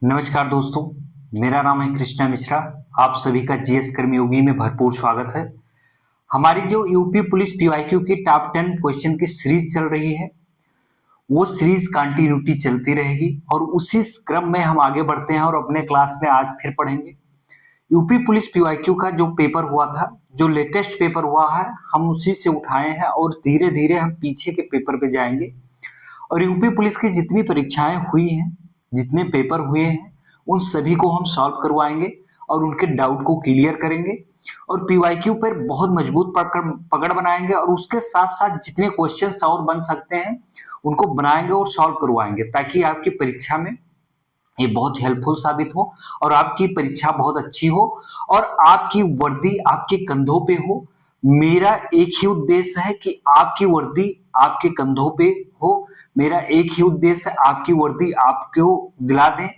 नमस्कार दोस्तों, मेरा नाम है कृष्णा मिश्रा। आप सभी का जीएस कर्म योगी में भरपूर स्वागत है। हमारी जो यूपी पुलिस पीवाईक्यू की टॉप 10 क्वेश्चन की सीरीज चल रही है, वो सीरीज कंटिन्यूटी चलती रहेगी और उसी क्रम में हम आगे बढ़ते हैं और अपने क्लास में आज फिर पढ़ेंगे। यूपी पुलिस पीवाईक्यू का जो पेपर हुआ था, जो लेटेस्ट पेपर हुआ है, हम उसी से उठाए हैं और धीरे धीरे हम पीछे के पेपर पे जाएंगे। और यूपी पुलिस की जितनी परीक्षाएं हुई हैं, जितने पेपर हुए हैं, उन सभी को हम सॉल्व करवाएंगे और उनके डाउट को क्लियर करेंगे और पीवाईक्यू पर बहुत मजबूत पकड़ बनाएंगे और उसके साथ साथ जितने क्वेश्चन और बन सकते हैं उनको बनाएंगे और सॉल्व करवाएंगे, ताकि आपकी परीक्षा में ये बहुत हेल्पफुल साबित हो और आपकी परीक्षा बहुत अच्छी हो और आपकी वर्दी आपके कंधों पे हो। मेरा एक ही उद्देश्य है कि आपकी वर्दी आपके कंधों पे हो। मेरा एक ही उद्देश्य है आपकी वर्दी आपको दिला दें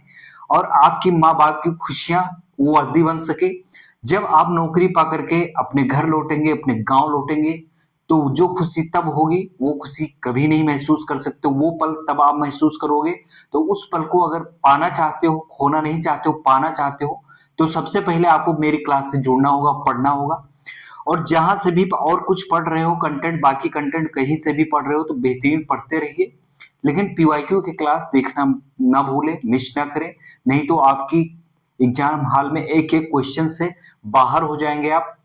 और आपकी माँ बाप की खुशियां वो वर्दी बन सके। जब आप नौकरी पा करके अपने घर लौटेंगे, अपने गांव लौटेंगे, तो जो खुशी तब होगी वो खुशी कभी नहीं महसूस कर सकते। वो पल तब आप महसूस करोगे। तो उस पल को अगर पाना चाहते हो, खोना नहीं चाहते हो, पाना चाहते हो, तो सबसे पहले आपको मेरी क्लास से जुड़ना होगा, पढ़ना होगा। और जहां से भी और कुछ पढ़ रहे हो कंटेंट, बाकी कंटेंट कहीं से भी पढ़ रहे हो तो बेहतरीन पढ़ते रहिए, लेकिन पीवाईक्यू की क्लास देखना ना भूले, मिस ना करें। नहीं तो आपकी एग्जाम हॉल में एक एक क्वेश्चन से बाहर हो जाएंगे आप।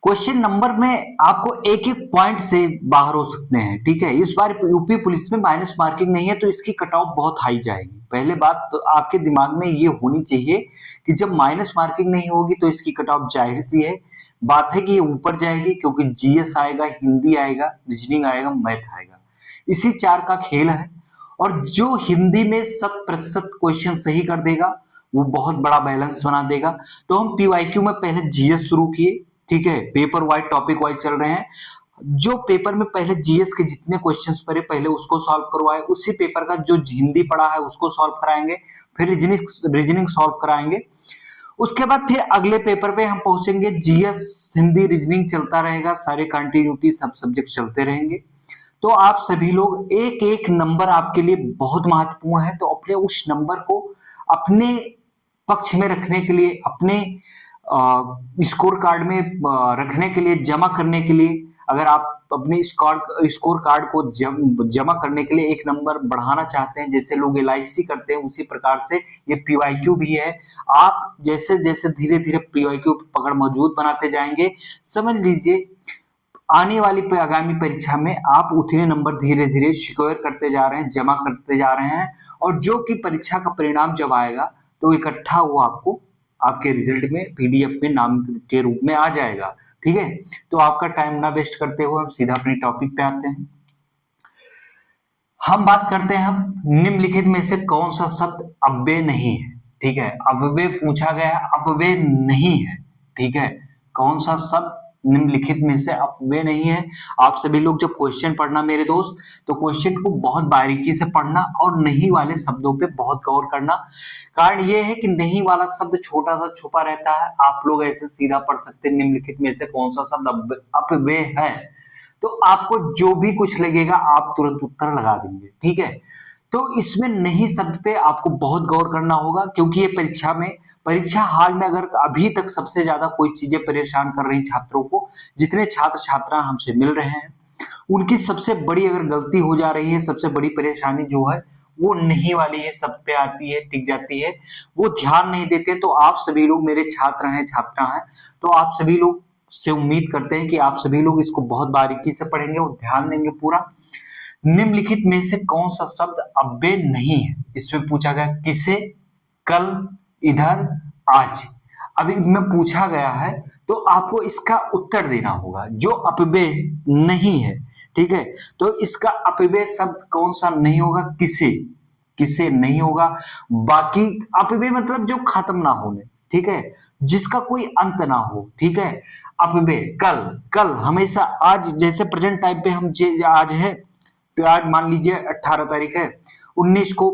क्वेश्चन नंबर में आपको एक एक पॉइंट से बाहर हो सकते हैं, ठीक है। इस बार यूपी पुलिस में माइनस मार्किंग नहीं है, तो इसकी कट ऑफ बहुत हाई जाएगी। पहले बात तो आपके दिमाग में ये होनी चाहिए कि जब माइनस मार्किंग नहीं होगी तो इसकी कट ऑफ जाहिर सी है बात है कि ये ऊपर जाएगी, क्योंकि जीएस आएगा, हिंदी आएगा, रीजनिंग आएगा, मैथ आएगा, इसी चार का खेल है। और जो हिंदी में 100% क्वेश्चन सही कर देगा वो बहुत बड़ा बैलेंस बना देगा। तो हम पीवाईक्यू में पहले जीएस शुरू किए, ठीक है, पेपर वाइज टॉपिक वाइज चल रहे हैं। जो पेपर में पहले जीएस के जितने क्वेश्चंस पढ़े पहले उसको सॉल्व करवाए, उसी पेपर का जो हिंदी पढ़ा है उसको सॉल्व कराएंगे, फिर रीजनिंग सॉल्व कराएंगे। उसके बाद फिर अगले पेपर पे हम पहुंचेंगे, जीएस हिंदी रीजनिंग चलता रहेगा, सारे कंटिन्यूटी सब सब्जेक्ट चलते रहेंगे। तो आप सभी लोग एक एक नंबर आपके लिए बहुत महत्वपूर्ण है, तो अपने उस नंबर को अपने पक्ष में रखने के लिए, अपने स्कोर कार्ड में रखने के लिए, जमा करने के लिए, अगर आप अपने स्कोर कार्ड को जमा करने के लिए एक नंबर बढ़ाना चाहते हैं, जैसे लोग एलआईसी करते हैं, उसी प्रकार से ये पीवाईक्यू भी है। आप जैसे जैसे धीरे धीरे पीवाईक्यू पकड़ मजबूत बनाते जाएंगे, समझ लीजिए आने वाली आगामी परीक्षा में आप उतने नंबर धीरे धीरे सिक्योर करते जा रहे हैं, जमा करते जा रहे हैं, और जो कि परीक्षा का परिणाम जब आएगा तो इकट्ठा वो आपको आपके रिजल्ट में पीडीएफ में नाम के रूप में आ जाएगा, ठीक है। तो आपका टाइम ना वेस्ट करते हुए हम सीधा अपने टॉपिक पे आते हैं। हम बात करते हैं, हम निम्नलिखित में से कौन सा शब्द अव्यय नहीं है, ठीक है। अव्यय पूछा गया है, अव्यय नहीं है, ठीक है। कौन सा शब्द निम्नलिखित में से अव्यय नहीं है। आप सभी लोग जब क्वेश्चन पढ़ना मेरे दोस्त, तो क्वेश्चन को बहुत बारीकी से पढ़ना और नहीं वाले शब्दों पे बहुत गौर करना। कारण ये है कि नहीं वाला शब्द छोटा सा छुपा रहता है, आप लोग ऐसे सीधा पढ़ सकते हैं निम्नलिखित में से कौन सा शब्द अव्यय है, तो आपको जो भी कुछ लगेगा आप तुरंत उत्तर लगा देंगे, ठीक है। तो इसमें नहीं शब्द पे आपको बहुत गौर करना होगा, क्योंकि ये परीक्षा हाल में अगर अभी तक सबसे ज्यादा कोई चीजें परेशान कर रही छात्रों को, जितने छात्र छात्रा हमसे मिल रहे हैं, उनकी सबसे बड़ी अगर गलती हो जा रही है, सबसे बड़ी परेशानी जो है वो नहीं वाली है, सब पे आती है, टिक जाती है, वो ध्यान नहीं देते। तो आप सभी लोग मेरे छात्र हैं, छात्रा हैं, तो आप सभी लोग से उम्मीद करते हैं कि आप सभी लोग इसको बहुत बारीकी से पढ़ेंगे और ध्यान देंगे पूरा। निम्नलिखित में से कौन सा शब्द अव्यय नहीं है, इसमें पूछा गया किसे, कल, इधर, आज। अभी में पूछा गया है तो आपको इसका उत्तर देना होगा जो अपव्यय नहीं है, ठीक है। तो इसका अपव्यय शब्द कौन सा नहीं होगा, किसे, किसे नहीं होगा। बाकी अपव्यय मतलब जो खत्म ना होने, ठीक है, जिसका कोई अंत ना हो, ठीक है। अपव्यय कल, कल हमेशा, आज जैसे प्रेजेंट टाइम पे हम आज है, तो आज मान लीजिए 18 तारीख है, 19 को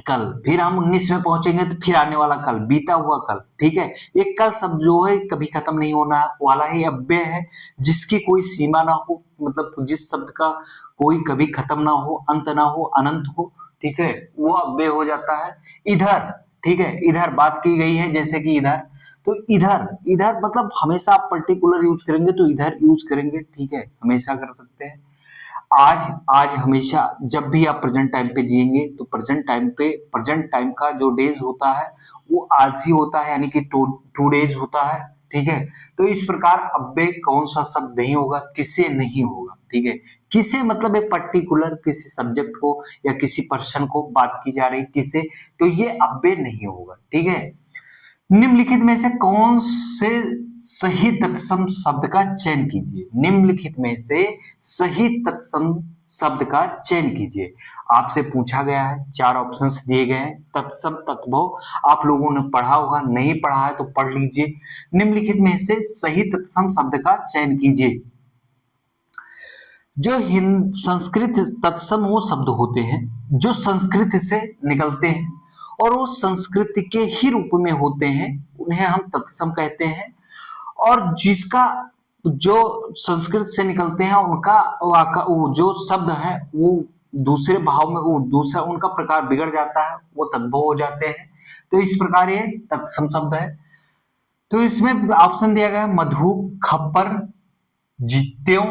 कल, फिर हम 19 में पहुंचेंगे तो फिर आने वाला कल, बीता हुआ कल, ठीक है। ये कल शब्द जो है कभी खत्म नहीं होना वाला है, अव्यय है, जिसकी कोई सीमा ना हो, मतलब जिस शब्द का कोई कभी खत्म ना हो, अंत ना हो, अनंत हो, ठीक है, वो अव्यय हो जाता है। इधर, ठीक है, इधर बात की गई है जैसे कि इधर, तो इधर, इधर मतलब हमेशा आप पर्टिकुलर यूज करेंगे तो इधर यूज करेंगे, ठीक है, हमेशा कर सकते हैं। आज, आज हमेशा जब भी आप प्रेजेंट टाइम पे जिएंगे तो प्रेजेंट टाइम पे, प्रेजेंट टाइम का जो डेज होता है वो आज ही होता है, यानी कि टू डेज होता है, ठीक है। तो इस प्रकार अव्यय कौन सा शब्द नहीं होगा, किसे नहीं होगा, ठीक है। किसे मतलब एक पर्टिकुलर किसी सब्जेक्ट को या किसी पर्सन को बात की जा रही, किसे, तो ये अव्यय नहीं होगा, ठीक है। निम्नलिखित में से कौन से सही तत्सम शब्द का चयन कीजिए। निम्नलिखित में से सही तत्सम शब्द का चयन कीजिए। आपसे पूछा गया है, 4 ऑप्शंस दिए गए हैं, तत्सम, तत्भव। आप लोगों ने पढ़ा होगा, नहीं पढ़ा है तो पढ़ लीजिए। निम्नलिखित में से सही तत्सम शब्द का चयन कीजिए। जो संस्कृत तत्सम वो शब्द होते हैं जो संस्कृत से निकलते हैं और वो संस्कृत के ही रूप में होते हैं, उन्हें हम तत्सम कहते हैं। और जिसका, जो संस्कृत से निकलते हैं उनका वो जो शब्द है वो दूसरे भाव में, वो दूसरा उनका प्रकार बिगड़ जाता है, वो तद्भव हो जाते हैं। तो इस प्रकार ये तत्सम शब्द है। तो इसमें ऑप्शन दिया गया है मधु, खप्पर, जित्यो,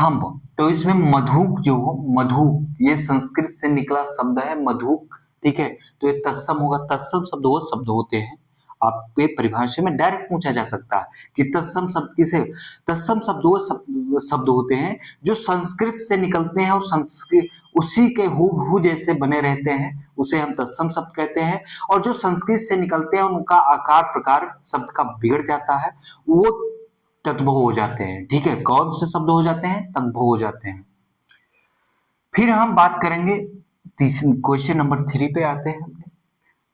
थंब। तो इसमें मधुक जो हो, मधु ये संस्कृत से निकला शब्द है, मधुक, ठीक है। तो ये तत्सम होगा। तत्सम शब्द वो शब्द होते हैं, आपके परिभाषा में डायरेक्ट पूछा जा सकता है कि तत्सम शब्द किसे, तत्सम शब्द वो शब्द होते हैं जो संस्कृत से निकलते हैं और संस्कृत उसी के हूबहू जैसे बने रहते हैं, उसे हम तत्सम शब्द कहते हैं। और जो संस्कृत से निकलते हैं उनका आकार प्रकार शब्द का बिगड़ जाता है, वो तद्भव हो जाते हैं, ठीक है। कौन से शब्द हो जाते हैं, तद्भव हो जाते हैं। फिर हम बात करेंगे तीसरे क्वेश्चन नंबर 3 पे आते हैं।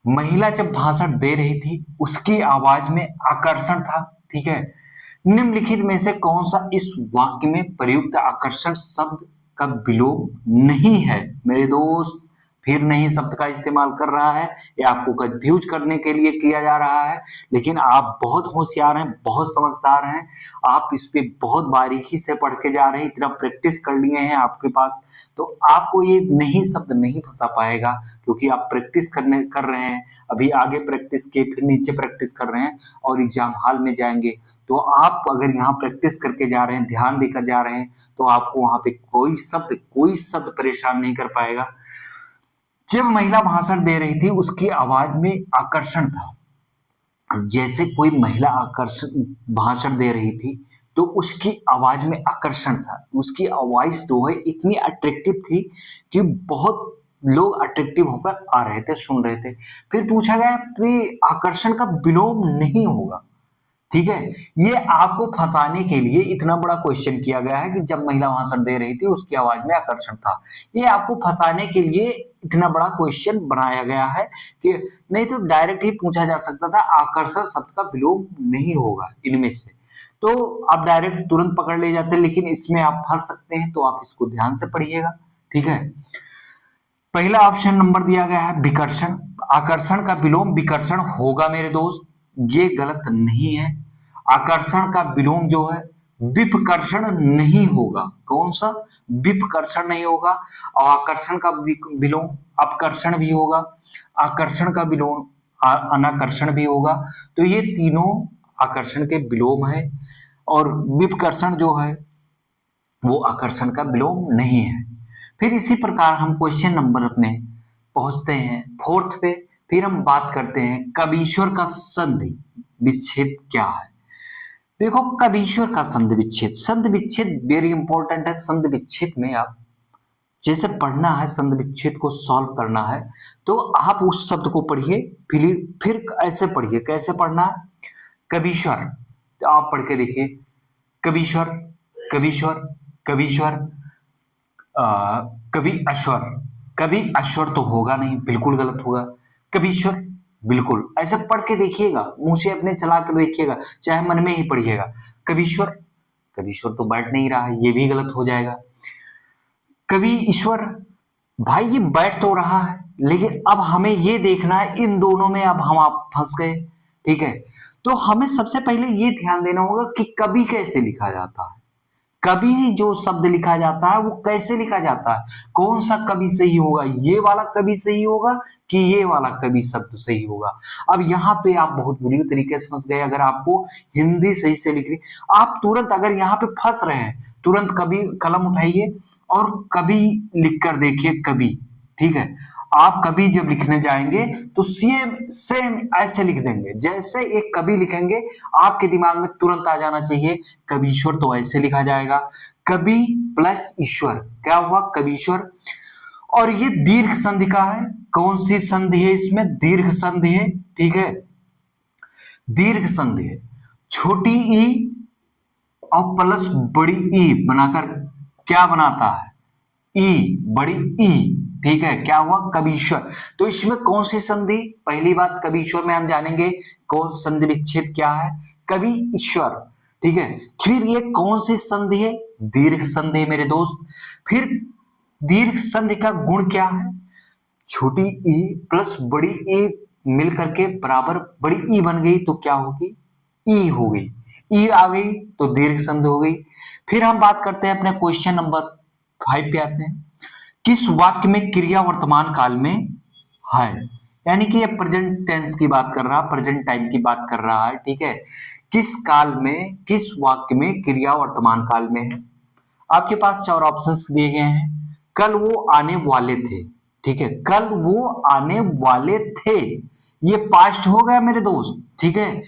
महिला जब भाषण दे रही थी उसकी आवाज में आकर्षण था, ठीक है। निम्नलिखित में से कौन सा इस वाक्य में प्रयुक्त आकर्षण शब्द का विलोम नहीं है। मेरे दोस्त, फिर नहीं शब्द का इस्तेमाल कर रहा है, ये आपको कंफ्यूज करने के लिए किया जा रहा है, लेकिन आप बहुत होशियार हैं, बहुत समझदार हैं, आप इस पे बहुत बारीकी से पढ़ के जा रहे हैं, इतना प्रैक्टिस कर लिए हैं आपके पास, तो आपको ये नहीं शब्द नहीं फंसा पाएगा, क्योंकि आप प्रैक्टिस कर रहे हैं। अभी आगे प्रैक्टिस किए, फिर नीचे प्रैक्टिस कर रहे हैं और एग्जाम हॉल में जाएंगे, तो आप अगर यहाँ प्रैक्टिस करके जा रहे हैं, ध्यान देकर जा रहे हैं, तो आपको वहां पे कोई शब्द परेशान नहीं कर पाएगा। जब महिला भाषण दे रही थी उसकी आवाज में आकर्षण था। जैसे कोई महिला आकर्षण भाषण दे रही थी तो उसकी आवाज में आकर्षण था, उसकी आवाज तो है इतनी अट्रैक्टिव थी कि बहुत लोग अट्रैक्टिव होकर आ रहे थे, सुन रहे थे। फिर पूछा गया कि आकर्षण का विलोम नहीं होगा, ठीक है। ये आपको फंसाने के लिए इतना बड़ा क्वेश्चन किया गया है कि जब महिला भाषण दे रही थी उसकी आवाज में आकर्षण था। ये आपको फंसाने के लिए इतना बड़ा क्वेश्चन बनाया गया है कि नहीं तो डायरेक्ट ही पूछा जा सकता था आकर्षण शब्द का विलोम नहीं होगा इनमें से, तो आप डायरेक्ट तुरंत पकड़ ले जाते, लेकिन इसमें आप फंस सकते हैं, तो आप इसको ध्यान से पढ़िएगा, ठीक है। पहला ऑप्शन नंबर दिया गया है विकर्षण। आकर्षण का विलोम विकर्षण होगा मेरे दोस्त, ये गलत नहीं है। आकर्षण का विलोम जो है विपकर्षण नहीं होगा। कौन सा, विपकर्षण नहीं होगा। और आकर्षण का विलोम अपकर्षण भी होगा, आकर्षण का विलोम अनाकर्षण भी होगा। तो ये तीनों आकर्षण के विलोम है और विपकर्षण जो है वो आकर्षण का विलोम नहीं है। फिर इसी प्रकार हम क्वेश्चन नंबर अपने पहुंचते हैं 4th पे। फिर हम बात करते हैं कबीश्वर का संधि विच्छेद क्या है। देखो कबीश्वर का संधि विच्छेद, संधि विच्छेद वेरी इंपॉर्टेंट है। संधि विच्छेद में आप जैसे पढ़ना है, संधि विच्छेद को सॉल्व करना है, तो आप उस शब्द को पढ़िए, फिर ऐसे पढ़िए। कैसे पढ़ना है, कबीश्वर, तो आप पढ़ के देखिए, कबीश्वर, कबीश्वर, कबीश्वर, कभी अश्वर, कभी अश्वर तो होगा नहीं, बिल्कुल गलत होगा। कबीश्वर, बिल्कुल ऐसे पढ़ के देखिएगा, मुंह से अपने चला कर देखिएगा, चाहे मन में ही पढ़िएगा। कबीश्वर, कबीश्वर तो बैठ नहीं रहा है, ये भी गलत हो जाएगा। कवि ईश्वर, भाई ये बैठ तो रहा है, लेकिन अब हमें ये देखना है इन दोनों में अब हम आप फंस गए, ठीक है। तो हमें सबसे पहले ये ध्यान देना होगा कि कवि कैसे लिखा जाता है। कभी जो शब्द लिखा जाता है वो कैसे लिखा जाता है, कौन सा कभी सही होगा, ये वाला कभी सही होगा कि ये वाला कभी शब्द सही होगा। अब यहाँ पे आप बहुत बुरी तरीके से फंस गए। अगर आपको हिंदी सही से लिखनी, आप तुरंत अगर यहाँ पे फंस रहे हैं, तुरंत कभी कलम उठाइए और कभी लिख कर देखिए कभी। ठीक है, आप कभी जब लिखने जाएंगे तो सेम सेम ऐसे लिख देंगे, जैसे एक कभी लिखेंगे आपके दिमाग में तुरंत आ जाना चाहिए कबीश्वर, तो ऐसे लिखा जाएगा कवि प्लस ईश्वर, क्या हुआ कबीश्वर। और ये दीर्घ संधि का है, कौन सी संधि है इसमें, दीर्घ संधि है। ठीक है, दीर्घ संधि है, छोटी ई और प्लस बड़ी ई बनाकर क्या बनाता है, ई, बड़ी ई। ठीक है, क्या हुआ कबीश्वर। तो इसमें कौन सी संधि, पहली बात कबीश्वर में हम जानेंगे कौन संधि विच्छेद क्या है, कवि ईश्वर। ठीक है, फिर ये कौन सी संधि है, दीर्घ संधि मेरे दोस्त। फिर दीर्घ संधि का गुण क्या है, छोटी ई प्लस बड़ी ई मिल करके बराबर बड़ी ई बन गई तो क्या होगी, ई हो गई, ई आ गई तो दीर्घ संधि हो गई। फिर हम बात करते हैं अपने क्वेश्चन नंबर 5 पे आते हैं। किस वाक्य में क्रिया वर्तमान काल में है, यानी कि ये प्रेजेंट टेंस की बात कर रहा है, प्रेजेंट टाइम की बात कर रहा है। ठीक है, किस काल में, किस वाक्य में क्रिया वर्तमान काल में है। आपके पास 4 ऑप्शंस दिए गए हैं। कल वो आने वाले थे, ठीक है, कल वो आने वाले थे, ये पास्ट हो गया मेरे दोस्त। ठीक है,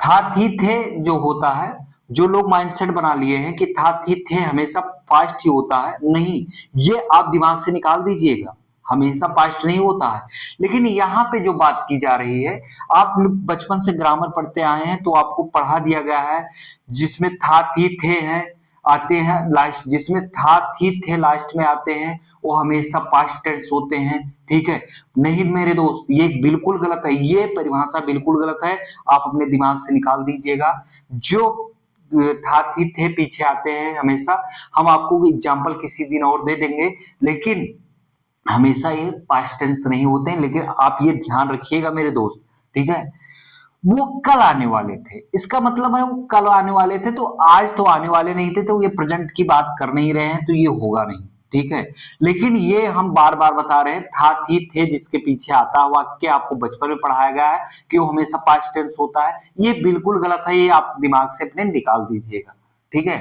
था थी थे जो होता है, जो लोग माइंडसेट बना लिए हैं कि था थी थे हमेशा पास्ट ही होता है, नहीं, ये आप दिमाग से निकाल दीजिएगा, हमेशा पास्ट नहीं होता है। लेकिन यहाँ पे जो बात की जा रही है, आप बचपन से ग्रामर पढ़ते आए हैं तो आपको पढ़ा दिया गया है, जिसमें था थी थे हैं आते हैं लास्ट, जिसमें था थी थे लास्ट में आते हैं वो हमेशा पास्ट टेंस होते हैं। ठीक है, नहीं मेरे दोस्त, ये बिल्कुल गलत है, ये परिभाषा बिल्कुल गलत है, आप अपने दिमाग से निकाल दीजिएगा। जो था थी थे पीछे आते हैं हमेशा, हम आपको एग्जाम्पल किसी दिन और दे देंगे, लेकिन हमेशा ये पास्ट टेंस नहीं होते हैं। लेकिन आप ये ध्यान रखिएगा मेरे दोस्त। ठीक है, वो कल आने वाले थे, इसका मतलब है वो कल आने वाले थे, तो आज तो आने वाले नहीं थे, तो ये प्रेजेंट की बात कर नहीं रहे हैं, तो ये होगा नहीं। ठीक है, लेकिन ये हम बार बार बता रहे हैं, था थी थे जिसके पीछे आता वाक्य आपको बचपन में पढ़ाया गया है कि वो हमेशा पास्ट टेंस होता है, ये बिल्कुल गलत है, ये आप दिमाग से अपने निकाल दीजिएगा। ठीक है,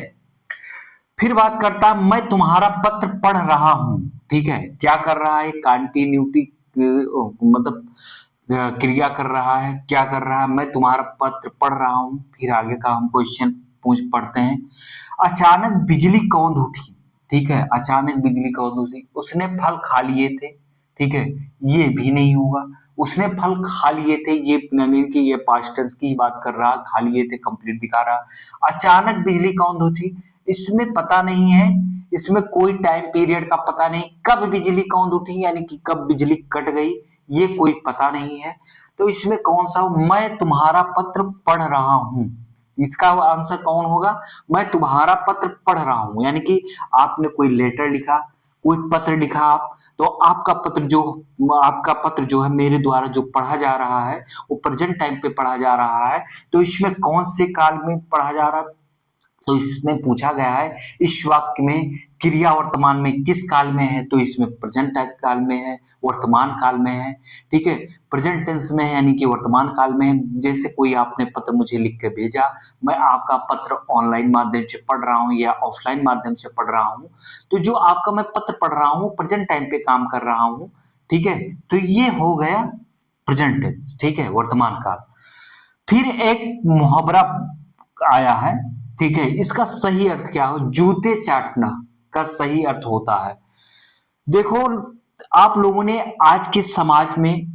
फिर बात करता मैं तुम्हारा पत्र पढ़ रहा हूं। ठीक है, क्या कर रहा है, कंटिन्यूटी मतलब क्रिया कर रहा है, क्या कर रहा है, मैं तुम्हारा पत्र पढ़ रहा हूं। फिर आगे का हम क्वेश्चन पूछ पढ़ते हैं। अचानक बिजली कौंध उठी। ठीक है, अचानक बिजली कौंध उठी, उसने फल खा लिए थे। ठीक है, ये भी नहीं होगा, उसने फल खा लिए थे, ये यानी कि ये पास्ट टेंस की बात कर रहा, खा लिए थे कंप्लीट दिखा रहा। अचानक बिजली कौंध उठी, इसमें पता नहीं है, इसमें कोई टाइम पीरियड का पता नहीं, कब बिजली कौंध उठी यानी कि कब बिजली कट गई, ये कोई पता नहीं है। तो इसमें कौन सा, मैं तुम्हारा पत्र पढ़ रहा हूं, इसका आंसर कौन होगा, मैं तुम्हारा पत्र पढ़ रहा हूं, यानी कि आपने कोई लेटर लिखा, कोई पत्र लिखा आप, तो आपका पत्र जो है मेरे द्वारा जो पढ़ा जा रहा है वो प्रेजेंट टाइम पे पढ़ा जा रहा है। तो इसमें कौन से काल में पढ़ा जा रहा है, तो इसमें पूछा गया है इस वाक्य में क्रिया वर्तमान में किस काल में है, तो इसमें प्रेजेंट काल में है, वर्तमान काल में है। ठीक है, प्रेजेंट टेंस में है यानी कि वर्तमान काल में है। जैसे कोई आपने पत्र मुझे लिख के भेजा, मैं आपका पत्र ऑनलाइन माध्यम से पढ़ रहा हूं या ऑफलाइन माध्यम से पढ़ रहा हूं, तो जो आपका मैं पत्र पढ़ रहा हूं प्रेजेंट टाइम पे काम कर रहा हूं। ठीक है, तो ये हो गया प्रेजेंट टेंस। ठीक है, वर्तमान काल। फिर एक मुहावरा आया है। ठीक है, इसका सही अर्थ क्या हो, जूते चाटना का सही अर्थ होता है, देखो आप लोगों ने आज के समाज में,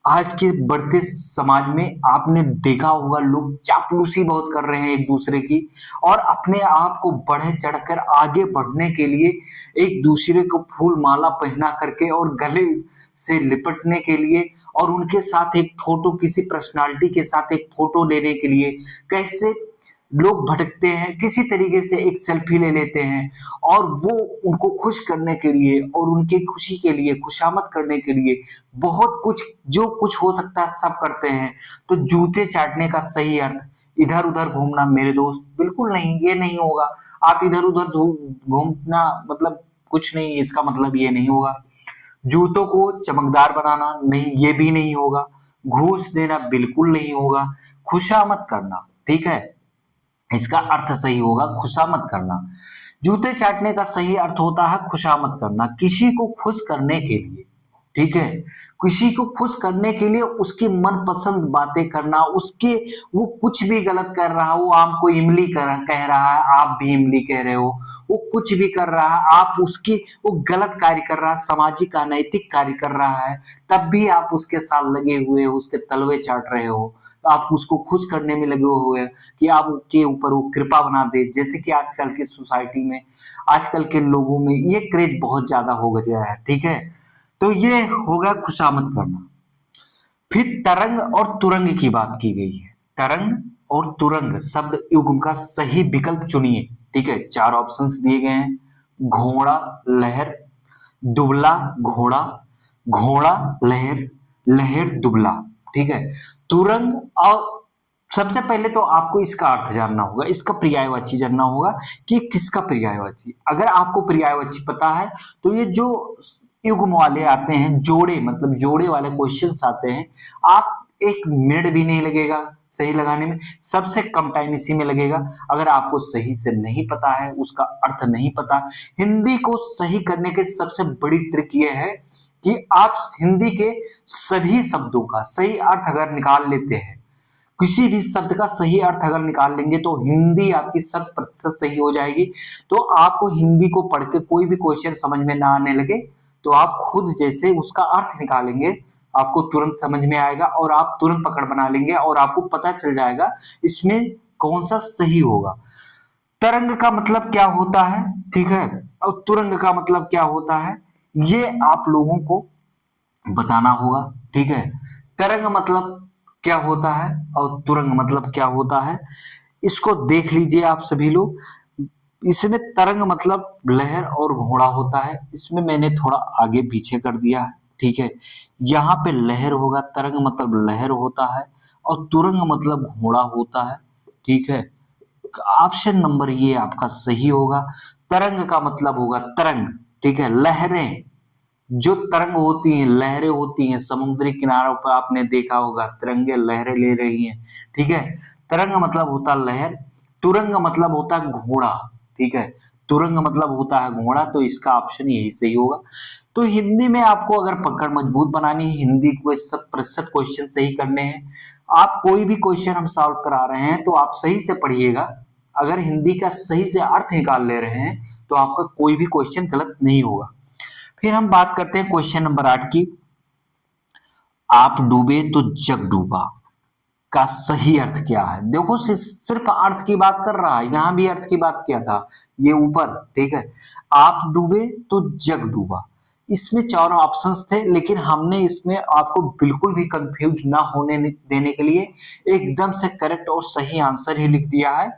आज के बढ़ते समाज में आपने देखा होगा लोग चापलूसी बहुत कर रहे हैं एक दूसरे की, और अपने आप को बढ़े चढ़कर आगे बढ़ने के लिए एक दूसरे को फूल माला पहना करके और गले से लिपटने के लिए और उनके साथ एक फोटो, किसी पर्सनालिटी के साथ एक फोटो लेने के लिए कैसे लोग भटकते हैं, किसी तरीके से एक सेल्फी ले लेते हैं और वो उनको खुश करने के लिए और उनके खुशी के लिए, खुशामद करने के लिए बहुत कुछ, जो कुछ हो सकता है सब करते हैं। तो जूते चाटने का सही अर्थ इधर उधर घूमना मेरे दोस्त, बिल्कुल नहीं, ये नहीं होगा। आप इधर उधर घूमना मतलब कुछ नहीं, इसका मतलब ये नहीं होगा। जूतों को चमकदार बनाना, नहीं, ये भी नहीं होगा। घूस देना बिल्कुल नहीं होगा। खुशामद करना, ठीक है, इसका अर्थ सही होगा खुशामद करना। जूते चाटने का सही अर्थ होता है खुशामद करना, किसी को खुश करने के लिए, ठीक है, किसी को खुश करने के लिए उसकी मनपसंद बातें करना, उसके वो कुछ भी गलत कर रहा हो, आपको इमली कह रहा है, आप भी इमली कह रहे हो, वो कुछ भी कर रहा है, आप उसकी वो गलत कार्य कर रहा है, सामाजिक अनैतिक कार्य कर रहा है, तब भी आप उसके साथ लगे हुए हो, उसके तलवे चाट रहे हो, आप उसको खुश करने में लगे हुए हो कि आप के ऊपर वो कृपा बना दे। जैसे कि आजकल की सोसाइटी में, आजकल के लोगों में ये क्रेज बहुत ज्यादा हो गया है, ठीक है। तो ये हो गया खुशामद करना। फिर तरंग और तुरंग की बात की गई है। तरंग और तुरंग शब्द युग्म का सही विकल्प चुनिए, ठीक है, 4 ऑप्शंस दिए गए हैं। घोड़ा, लहर, दुबला, घोड़ा, घोड़ा, लहर, लहर, दुबला, ठीक है। तुरंग और सबसे पहले तो आपको इसका अर्थ जानना होगा, इसका पर्यायवाची जानना होगा कि किसका पर्यायवाची। अगर आपको पर्यायवाची पता है तो ये जो युग्म वाले आते हैं, जोड़े मतलब जोड़े वाले क्वेश्चंस आते हैं, आप 1 मिनट भी नहीं लगेगा सही लगाने में, सबसे कम टाइम इसी में लगेगा। अगर आपको सही से नहीं पता है, उसका अर्थ नहीं पता, हिंदी को सही करने की सबसे बड़ी ट्रिक ये है कि आप हिंदी के सभी शब्दों का सही अर्थ अगर निकाल लेते हैं, किसी भी शब्द का सही अर्थ अगर निकाल लेंगे तो हिंदी आपकी 100% सही हो जाएगी। तो आपको हिंदी को पढ़ के कोई भी क्वेश्चन समझ में ना आने लगे, तो आप खुद जैसे उसका अर्थ निकालेंगे, आपको तुरंत समझ में आएगा और आप तुरंत पकड़ बना लेंगे और आपको पता चल जाएगा इसमें कौन सा सही होगा। तरंग का मतलब क्या होता है, ठीक है, और तुरंग का मतलब क्या होता है, ये आप लोगों को बताना होगा, ठीक है। तरंग मतलब क्या होता है और तुरंग मतलब क्या होता है, इसको देख लीजिए आप सभी लोग। इसमें तरंग मतलब लहर और घोड़ा होता है, इसमें मैंने थोड़ा आगे पीछे कर दिया है, ठीक है। यहाँ पे लहर होगा, तरंग मतलब लहर होता है, और तुरंग मतलब घोड़ा होता है, ठीक है। ऑप्शन नंबर ये आपका सही होगा। तरंग का मतलब होगा तरंग, ठीक है, लहरें, जो तरंग होती हैं, लहरें होती हैं, समुद्री किनारों पर आपने देखा होगा तिरंगे लहरें ले रही हैं, ठीक है। तरंग मतलब होता लहर, तुरंग मतलब होता घोड़ा, ठीक है, तुरंग मतलब होता है घोड़ा, तो इसका ऑप्शन यही सही होगा। तो हिंदी में आपको अगर पकड़ मजबूत बनानी है, हिंदी को 100% क्वेश्चन सही करने हैं, आप कोई भी क्वेश्चन हम सॉल्व करा रहे हैं तो आप सही से पढ़िएगा। अगर हिंदी का सही से अर्थ निकाल ले रहे हैं तो आपका कोई भी क्वेश्चन गलत नहीं होगा। फिर हम बात करते हैं क्वेश्चन नंबर 8 की। आप डूबे तो जग डूबा का सही अर्थ क्या है। देखो सिर्फ अर्थ की बात कर रहा है, यहां भी अर्थ की बात किया था, ये ऊपर, ठीक है। आप डूबे तो जग डूबा, इसमें 4 ऑप्शंस थे, लेकिन हमने इसमें आपको बिल्कुल भी कंफ्यूज ना होने देने के लिए एकदम से करेक्ट और सही आंसर ही लिख दिया है।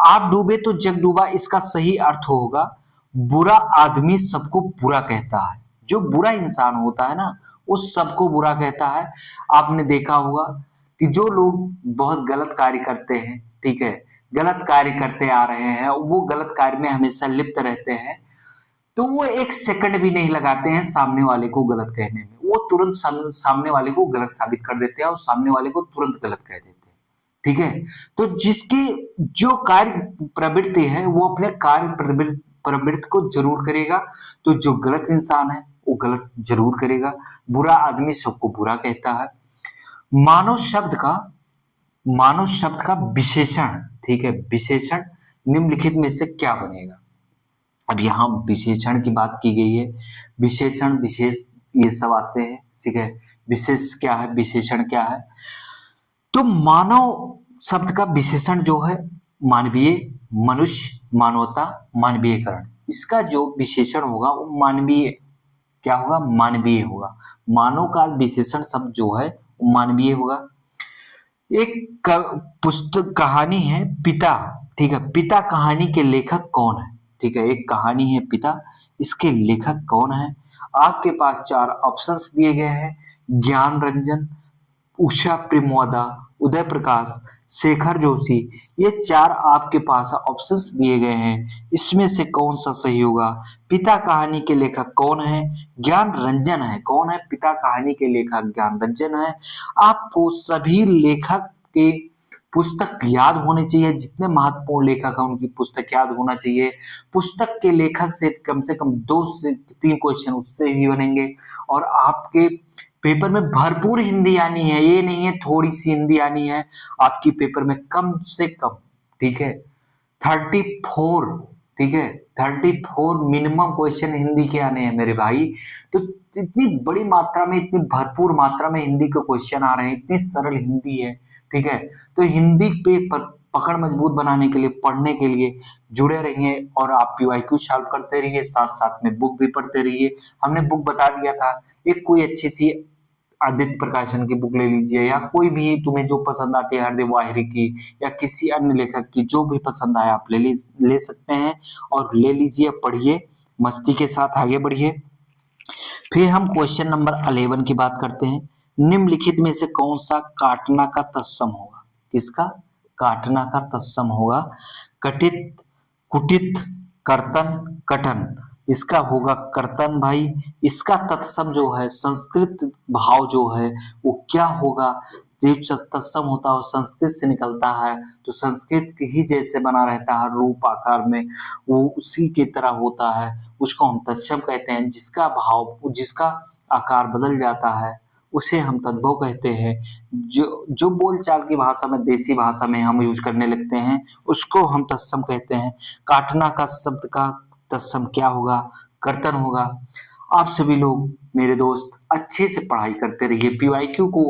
आप डूबे तो जग डूबा, इसका सही अर्थ होगा बुरा आदमी सबको बुरा कहता है। जो बुरा इंसान होता है ना, वो सबको बुरा कहता है। आपने देखा होगा कि जो लोग बहुत गलत कार्य करते हैं, ठीक है, गलत कार्य करते आ रहे हैं, वो गलत कार्य में हमेशा लिप्त रहते हैं, तो वो 1 सेकंड भी नहीं लगाते हैं सामने वाले को गलत कहने में, वो तुरंत सामने वाले को गलत साबित कर देते हैं और सामने वाले को तुरंत गलत कह देते हैं, ठीक है। तो जिसकी जो कार्य प्रवृत्ति है वो अपने कार्य प्रवृत्ति को जरूर करेगा, तो जो गलत इंसान है वो गलत जरूर करेगा। बुरा आदमी सबको बुरा कहता है। मानव शब्द का मानव शब्द का विशेषण, ठीक है, विशेषण निम्नलिखित में से क्या बनेगा। अब यहाँ विशेषण की बात की गई है, विशेषण विशेष ये सब आते हैं, ठीक है। विशेष क्या है, विशेषण क्या है, तो मानव शब्द का विशेषण जो है मानवीय, मनुष्य, मानवता, मानवीयकरण, इसका जो विशेषण होगा वो मानवीय, क्या होगा, मानवीय होगा। मानव का विशेषण शब्द जो है वो मानवीय होगा। एक पुस्तक कहानी है पिता, ठीक है, पिता कहानी के लेखक कौन है, ठीक है, एक कहानी है पिता, इसके लेखक कौन है। आपके पास 4 ऑप्शंस दिए गए हैं, ज्ञान रंजन, उषा प्रेमवादा, उदय प्रकाश, शेखर जोशी, ये 4 आपके पास ऑप्शंस दिए गए हैं। इसमें से कौन सा सही होगा? पिता कहानी के लेखक कौन है? ज्ञान रंजन है। कौन है पिता कहानी के लेखक? ज्ञान रंजन है। आपको सभी लेखक के पुस्तक याद होने चाहिए, जितने महत्वपूर्ण लेखक हैं उनकी पुस्तक याद होना चाहिए। पुस्तक के लेखक से कम 2 से 3 क्वेश्चन उससे ही बनेंगे और आपके पेपर में भरपूर हिंदी आनी है। ये नहीं है थोड़ी सी हिंदी आनी है, आपकी पेपर में कम से कम, ठीक है, 34, ठीक है, 34 मिनिमम क्वेश्चन हिंदी के आने हैं मेरे भाई। तो इतनी बड़ी मात्रा में, इतनी भरपूर मात्रा में हिंदी के क्वेश्चन आ रहे हैं, इतनी सरल हिंदी है, ठीक है। तो हिंदी पे पकड़ मजबूत बनाने के लिए, पढ़ने के लिए जुड़े रहिए और आप पीवाईक्यू सॉल्व करते रहिए, साथ साथ में बुक भी पढ़ते रहिए। हमने बुक बता दिया था, एक कोई अच्छी सी आदित्य प्रकाशन की बुक ले लीजिए या कोई भी तुम्हें जो पसंद आती है, हरदेव वाहिरी की या किसी अन्य लेखक की, जो भी पसंद आए आप ले सकते हैं और ले लीजिए, पढ़िए, मस्ती के साथ आगे बढ़िए। फिर हम क्वेश्चन नंबर 11 की बात करते हैं। निम्नलिखित में से कौन सा काटना का तत्सम होगा? किसका? काटना का तत्सम होगा। कटित, कुटित, कर्तन, कटन। इसका होगा कर्तन भाई। इसका तत्सम जो है, संस्कृत भाव जो है वो क्या होगा? जो तत्सम होता है वो संस्कृत से निकलता है, तो संस्कृत ही जैसे बना रहता है रूप आकार में, वो उसी की तरह होता है, उसको हम तत्सम कहते हैं। जिसका भाव, जिसका आकार बदल जाता है उसे हम तद्भव कहते हैं। जो जो बोलचाल की भाषा में, देसी भाषा में हम यूज करने लगते हैं, उसको हम तत्सम कहते हैं। काटना का शब्द का तत्सम क्या होगा? कर्तन होगा। आप सभी लोग मेरे दोस्त अच्छे से पढ़ाई करते रहिए, पीवाईक्यू को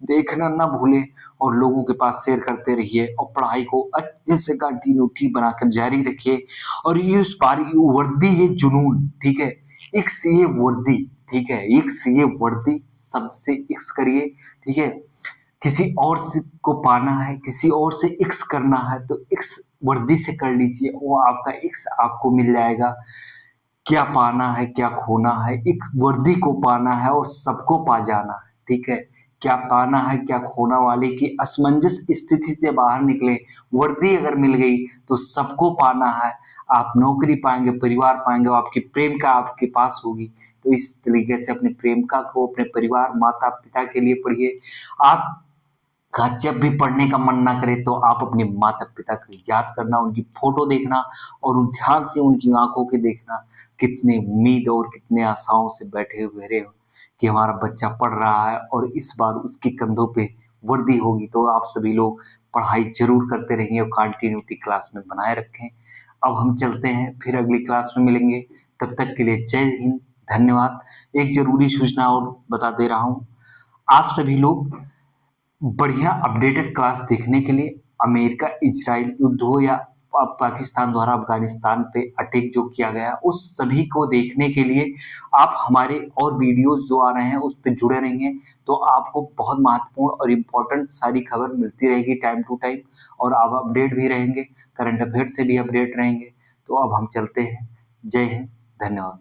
देखना ना भूलें और लोगों के पास शेयर करते रहिए और पढ़ाई को अच्छे से कंटिन्यूटी बनाकर जारी रखिए। और ये इस बार ये वर्दी, ये जुनून, ठीक है, इक्स ये वर्दी, ठीक है, इक्स ये वर्दी, सबसे इक्स करिए, ठीक है। किसी और से को पाना है, किसी और से इक्स करना है तो इक्स वर्दी से कर लीजिए, वो आपका इक्स आपको मिल जाएगा। क्या पाना है, क्या खोना है, एक वर्दी को पाना है और सबको पा जाना है, ठीक है। क्या पाना है, क्या खोना वाले की असमंजस स्थिति से बाहर निकले। वर्दी अगर मिल गई तो सबको पाना है। आप नौकरी पाएंगे, परिवार पाएंगे, और आपकी प्रेमिका आपके पास होगी। तो इस तरीके से अपने प्रेमिका को, अपने परिवार, माता पिता के लिए पढ़िए। आप का जब भी पढ़ने का मन ना करे तो आप अपने माता पिता को याद करना, उनकी फोटो देखना और उन ध्यान से उनकी आंखों के देखना, कितने उम्मीद और कितने आशाओं से बैठे हुए रहे हो कि हमारा बच्चा पढ़ रहा है और इस बार उसके कंधों पे वर्दी होगी। तो आप सभी लोग पढ़ाई जरूर करते रहिए और कंटिन्यूटी क्लास में बनाए रखें। अब हम चलते हैं, फिर अगली क्लास में मिलेंगे। तब तक के लिए जय हिंद, धन्यवाद। एक जरूरी सूचना और बता दे रहा हूँ, आप सभी लोग बढ़िया अपडेटेड क्लास देखने के लिए अमेरिका इजराइल युद्ध हो या पाकिस्तान द्वारा अफगानिस्तान पे अटैक जो किया गया, उस सभी को देखने के लिए आप हमारे और वीडियोस जो आ रहे हैं उस पर जुड़े रहेंगे। तो आपको बहुत महत्वपूर्ण और इम्पोर्टेंट सारी खबर मिलती रहेगी टाइम टू टाइम, और आप अपडेट भी रहेंगे, करंट अफेयर से भी अपडेट रहेंगे। तो अब हम चलते हैं। जय हिंद, धन्यवाद।